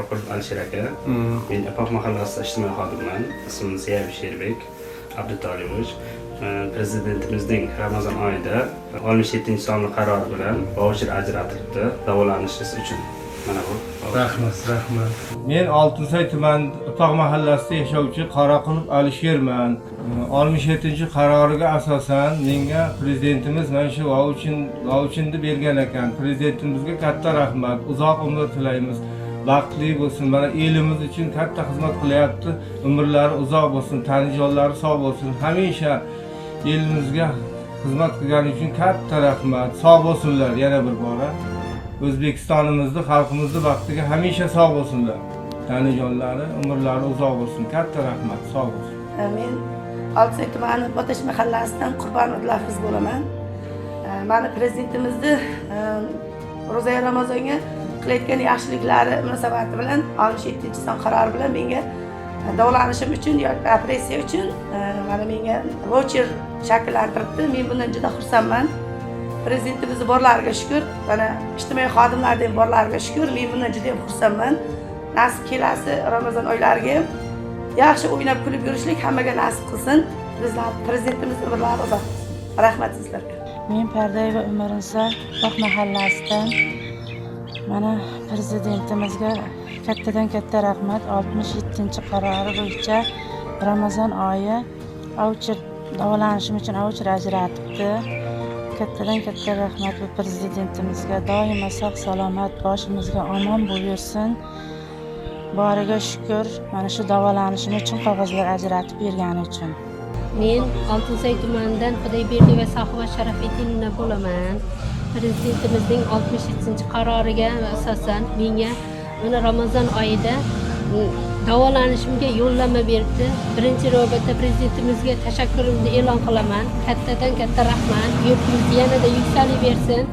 To'raqulov Alisher aka. Men Ipoq mahallasida ijtimoiy xodimman. Ismim Ziyayev Sherbek Abdutolibovich. Prezidentimizning Ramazon oyida 67-sonli qarori bilan voucher ajratilibdi davolanish uchun. Mana bu. Rahmat. Men Oltinsoy tuman Ipoq mahallasida yashovchi Qoraqulov Alisherman. 67-qaroriga asosan menga prezidentimiz mana shu voucherni bergan ekan. Prezidentimizga katta rahmat. Uzoq umr tilaymiz. Baxtli bo'lsin. Mana elimiz uchun katta xizmat qilyapti. Umrlari uzoq bo'lsin, tanijonlari sog' bo'lsin. Hamisha elimizga xizmat qilgani uchun katta rahmat. Sog' bo'lsinlar yana bir bora. O'zbekistonimizni, xalqimizni baxtiga hamisha sog' bo'lsinlar. Tanijonlari, umrlari uzoq bo'lsin. Katta rahmat, sog' bo'lsin. Men Oltinsoy tumani Botash mahallasidan Qurbonullo Hafiz bo'laman. Mana prezidentimizni Ro'za Ramazonga qilayotgan yaxshiliklari munosabati bilan 67-son qarori bilan menga davolanishim uchun yoki operatsiya uchun mana menga voucher shakllantiribdi. Men bundan juda xursandman. Prezidentimiz borlariga shukr, mana ijtimoiy xodimlarga ham borlariga shukr. Men bundan juda ham xursandman. Nasib kelasi Ramazon oylariga yaxshi o'ynab kulib yurishlik hammaga nasib qilsin. Bizlar prezidentimiz umrlari uzoq. Rahmat sizlarga. Men Pardayeva Umarnisa Ipoq mahallasidan mana prezidentimizga kattadan katta rahmat. 67-qarori bo'yicha Ramazon oyi voucher davolanishim uchun voucher ajratibdi. Kattadan katta rahmat bu prezidentimizga. Doimo sog' salomat, boshimizga omon bo'lsin. Boriga shukr, mana shu davolanishim uchun qog'ozlar ajratib bergani uchun. Men Oltinsoy tumanidan Xudoyberdiyeva Sohiba Sharafetdinova bo'laman. Prezidentimizning 67-qaroriga asosan menga mana Ramazon oyida davolanishimga yo'llanma berdi. Birinchi navbatda prezidentimizga tashakkurimni e'lon qilaman. Kattadan katta rahmat. Yurtimiz yanada yuksalaversin.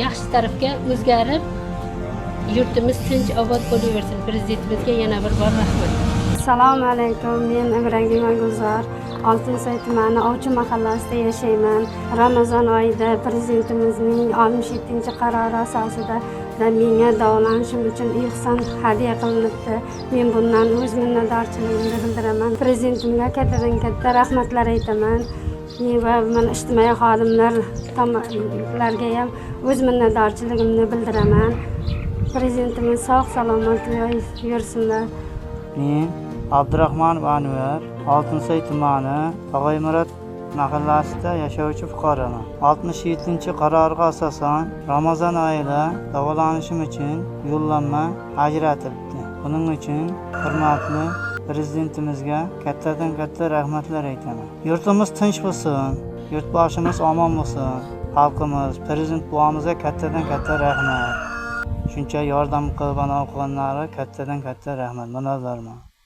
Yaxshi tarafga o'zgarib, yurtimiz tinch obod bo'laversin. Prezidentimizga yana bir bor rahmat. Assalomu alaykum. Men Ibragimova Gulzor. Oltinsoy tumani Ovchi mahallasida yashayman. Ramazon oyida prezidentimizning 67-qarori asosida menga davolanishim uchun ehson hadya qilinibdi. Men bundan o'z minnatdorchiligimni bildiraman. Prezidentimga kattadan katta rahmatlar aytaman. Va men ijtimoiy xodimlarga ham o'z minnatdorchiligimni bildiraman. Prezidentimiz sog' salomat yursinlar. Men Abdurahmonov Anvar, Oltinsoy tumani Og'aymurat mahallasida yashovchi fuqaroman. 67-qarorga asosan Ramazon oyida davolanishim uchun yo'llanma ajratildi. Buning uchun hurmatli prezidentimizga kattadan katta rahmatlar aytaman. Yurtimiz tinch bo'lsin, yurtboshimiz omon bo'lsin. Xalqimiz, prezident buvamizga kattadan katta rahmat. Shuncha yordam qilib, qilganlari kattadan katta rahmat. Minnatdorman.